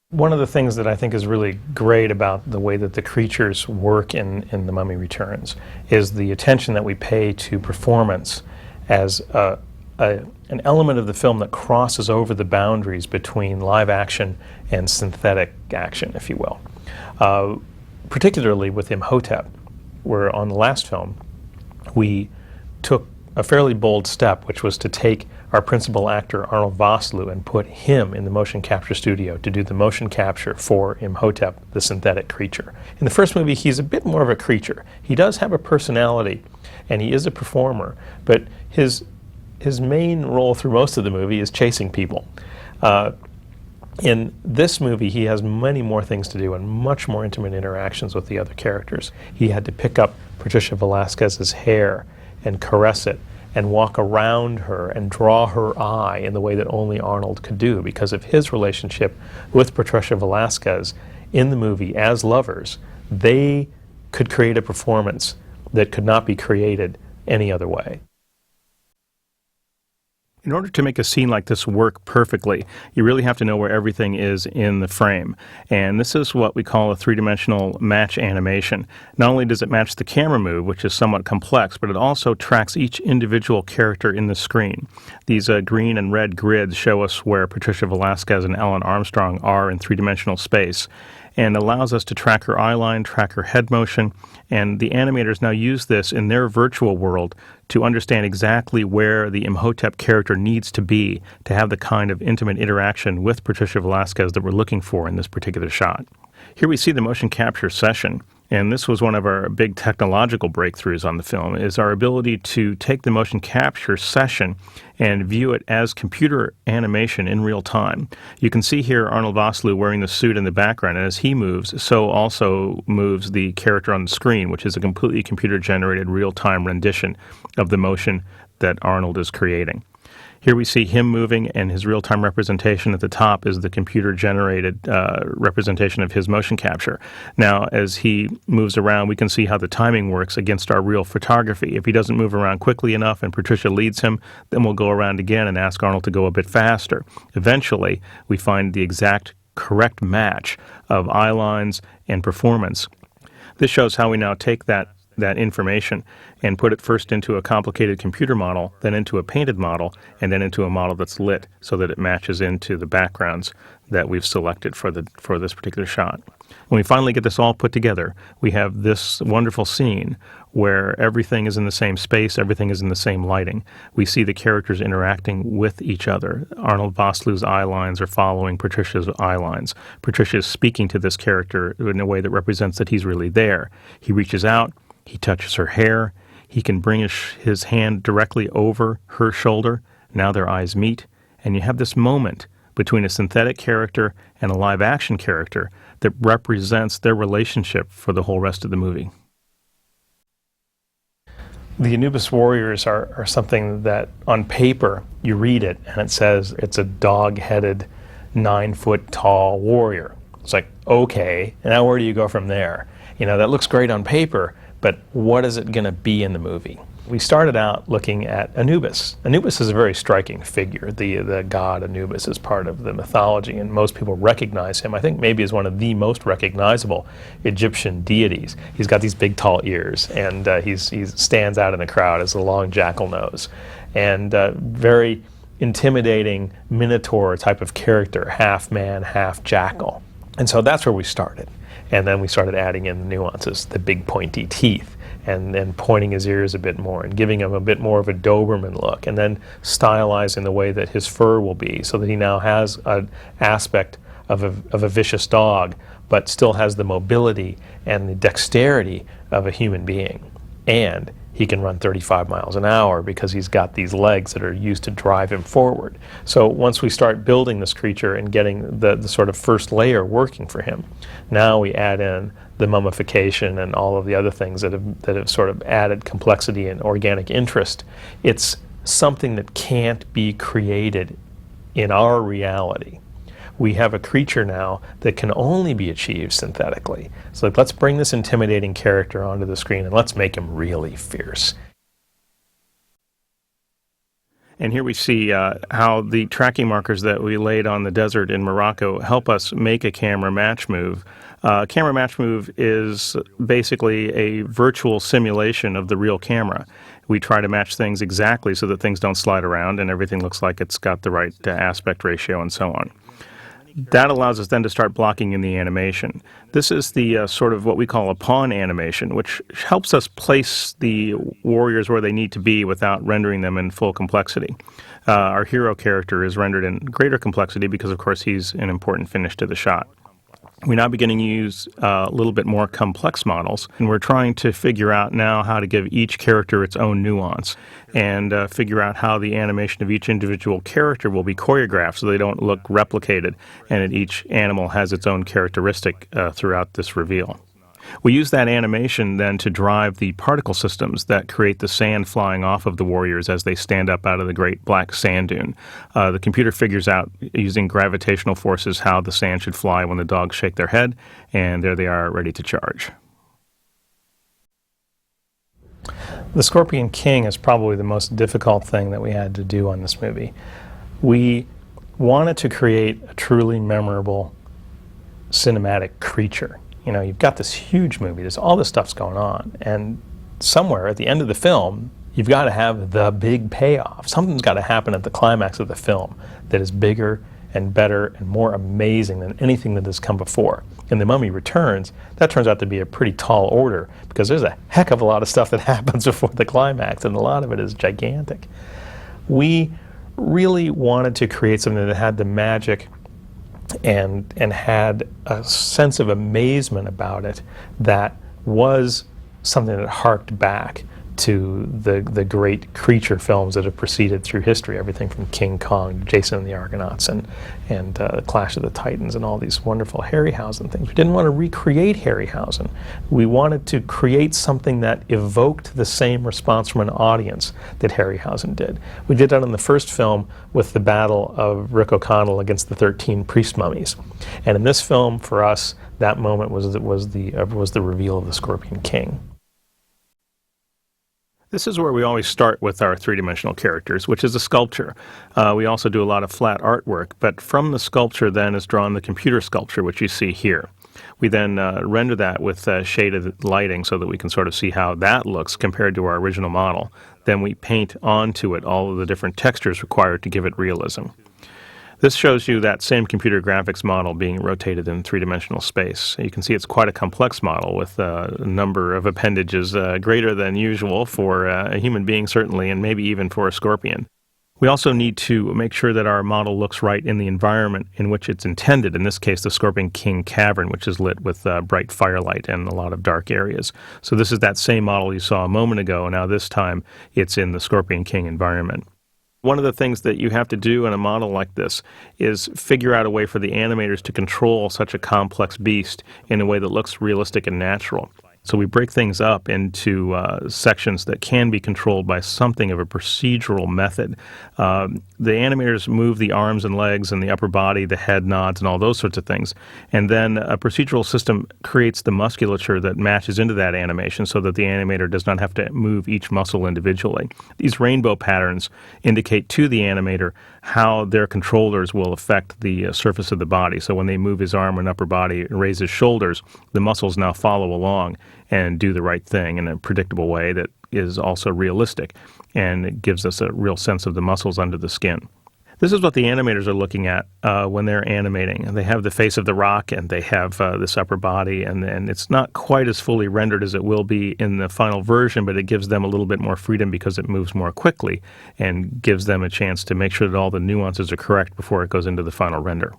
One of the things that I think is really great about the way that the creatures work in The Mummy Returns is the attention that we pay to performance as an element of the film that crosses over the boundaries between live action and synthetic action, if you will. Particularly with Imhotep, where on the last film we took a fairly bold step, which was to take our principal actor, Arnold Vosloo, and put him in the motion capture studio to do the motion capture for Imhotep, the synthetic creature. In the first movie, he's a bit more of a creature. He does have a personality, and he is a performer, but his main role through most of the movie is chasing people. In this movie, he has many more things to do and much more intimate interactions with the other characters. He had to pick up Patricia Velasquez's hair and caress it and walk around her and draw her eye in the way that only Arnold could do because of his relationship with Patricia Velasquez in the movie as lovers. They could create a performance that could not be created any other way. In order to make a scene like this work perfectly, you really have to know where everything is in the frame. And this is what we call a three-dimensional match animation. Not only does it match the camera move, which is somewhat complex, but it also tracks each individual character in the screen. These green and red grids show us where Patricia Velasquez and Ellen Armstrong are in three-dimensional space, and allows us to track her eye line, track her head motion, and the animators now use this in their virtual world to understand exactly where the Imhotep character needs to be to have the kind of intimate interaction with Patricia Velasquez that we're looking for in this particular shot. Here we see the motion capture session, and this was one of our big technological breakthroughs on the film, is our ability to take the motion capture session and view it as computer animation in real time. You can see here Arnold Vosloo wearing the suit in the background, and as he moves, so also moves the character on the screen, which is a completely computer-generated real-time rendition of the motion that Arnold is creating. Here we see him moving, and his real-time representation at the top is the computer-generated representation of his motion capture. Now, as he moves around, we can see how the timing works against our real photography. If he doesn't move around quickly enough and Patricia leads him, then we'll go around again and ask Arnold to go a bit faster. Eventually, we find the exact correct match of eye lines and performance. This shows how we now take that information and put it first into a complicated computer model, then into a painted model, and then into a model that's lit so that it matches into the backgrounds that we've selected for this particular shot. When we finally get this all put together, we have this wonderful scene where everything is in the same space, everything is in the same lighting. We see the characters interacting with each other. Arnold Vosloo's eye lines are following Patricia's eye lines. Patricia is speaking to this character in a way that represents that he's really there. He reaches out, he touches her hair, he can bring his hand directly over her shoulder. Now their eyes meet, and you have this moment between a synthetic character and a live-action character that represents their relationship for the whole rest of the movie. The Anubis warriors are something that, on paper, you read it, and it says it's a dog-headed, 9-foot-tall warrior. It's like, okay, now where do you go from there? You know, that looks great on paper, but what is it going to be in the movie? We started out looking at Anubis. Anubis is a very striking figure. The god Anubis is part of the mythology, and most people recognize him, I think maybe as one of the most recognizable Egyptian deities. He's got these big tall ears, and he stands out in the crowd as a long jackal nose. And very intimidating minotaur type of character, half man, half jackal. And so that's where we started. And then we started adding in the nuances, the big pointy teeth, and then pointing his ears a bit more and giving him a bit more of a Doberman look, and then stylizing the way that his fur will be so that he now has an aspect of a vicious dog, but still has the mobility and the dexterity of a human being. And he can run 35 miles an hour because he's got these legs that are used to drive him forward. So once we start building this creature and getting the sort of first layer working for him, now we add in the mummification and all of the other things that have sort of added complexity and organic interest. It's something that can't be created in our reality. We have a creature now that can only be achieved synthetically. So let's bring this intimidating character onto the screen and let's make him really fierce. And here we see how the tracking markers that we laid on the desert in Morocco help us make a camera match move. Camera match move is basically a virtual simulation of the real camera. We try to match things exactly so that things don't slide around and everything looks like it's got the right aspect ratio and so on. That allows us then to start blocking in the animation. This is the sort of what we call a pawn animation, which helps us place the warriors where they need to be without rendering them in full complexity. Our hero character is rendered in greater complexity because, of course, he's an important finish to the shot. We're now beginning to use a little bit more complex models, and we're trying to figure out now how to give each character its own nuance and figure out how the animation of each individual character will be choreographed so they don't look replicated, and that each animal has its own characteristic throughout this reveal. We use that animation then to drive the particle systems that create the sand flying off of the warriors as they stand up out of the great black sand dune. The computer figures out, using gravitational forces, how the sand should fly when the dogs shake their head, and there they are ready to charge. The Scorpion King is probably the most difficult thing that we had to do on this movie. We wanted to create a truly memorable cinematic creature. You know, you've got this huge movie, there's all this stuff's going on, and somewhere at the end of the film, you've got to have the big payoff. Something's got to happen at the climax of the film that is bigger and better and more amazing than anything that has come before. In The Mummy Returns, that turns out to be a pretty tall order because there's a heck of a lot of stuff that happens before the climax, and a lot of it is gigantic. We really wanted to create something that had the magic and had a sense of amazement about it that was something that harked back to the great creature films that have preceded through history, everything from King Kong to Jason and the Argonauts and Clash of the Titans and all these wonderful Harryhausen things. We didn't want to recreate Harryhausen. We wanted to create something that evoked the same response from an audience that Harryhausen did. We did that in the first film with the battle of Rick O'Connell against the 13 priest mummies. And in this film, for us, that moment was the reveal of the Scorpion King. This is where we always start with our three-dimensional characters, which is a sculpture. We also do a lot of flat artwork, but from the sculpture then is drawn the computer sculpture, which you see here. We then render that with shaded lighting so that we can sort of see how that looks compared to our original model. Then we paint onto it all of the different textures required to give it realism. This shows you that same computer graphics model being rotated in three-dimensional space. You can see it's quite a complex model with a number of appendages greater than usual for a human being, certainly, and maybe even for a scorpion. We also need to make sure that our model looks right in the environment in which it's intended, in this case the Scorpion King Cavern, which is lit with bright firelight and a lot of dark areas. So this is that same model you saw a moment ago, and now this time it's in the Scorpion King environment. One of the things that you have to do in a model like this is figure out a way for the animators to control such a complex beast in a way that looks realistic and natural. So we break things up into sections that can be controlled by something of a procedural method. The animators move the arms and legs and the upper body, the head nods, and all those sorts of things. And then a procedural system creates the musculature that matches into that animation so that the animator does not have to move each muscle individually. These rainbow patterns indicate to the animator how their controllers will affect the surface of the body. So when they move his arm and upper body and raise his shoulders, the muscles now follow along and do the right thing in a predictable way that is also realistic, and it gives us a real sense of the muscles under the skin. This is what the animators are looking at when they're animating. They have the face of the rock, and they have this upper body, and it's not quite as fully rendered as it will be in the final version, but it gives them a little bit more freedom because it moves more quickly and gives them a chance to make sure that all the nuances are correct before it goes into the final render.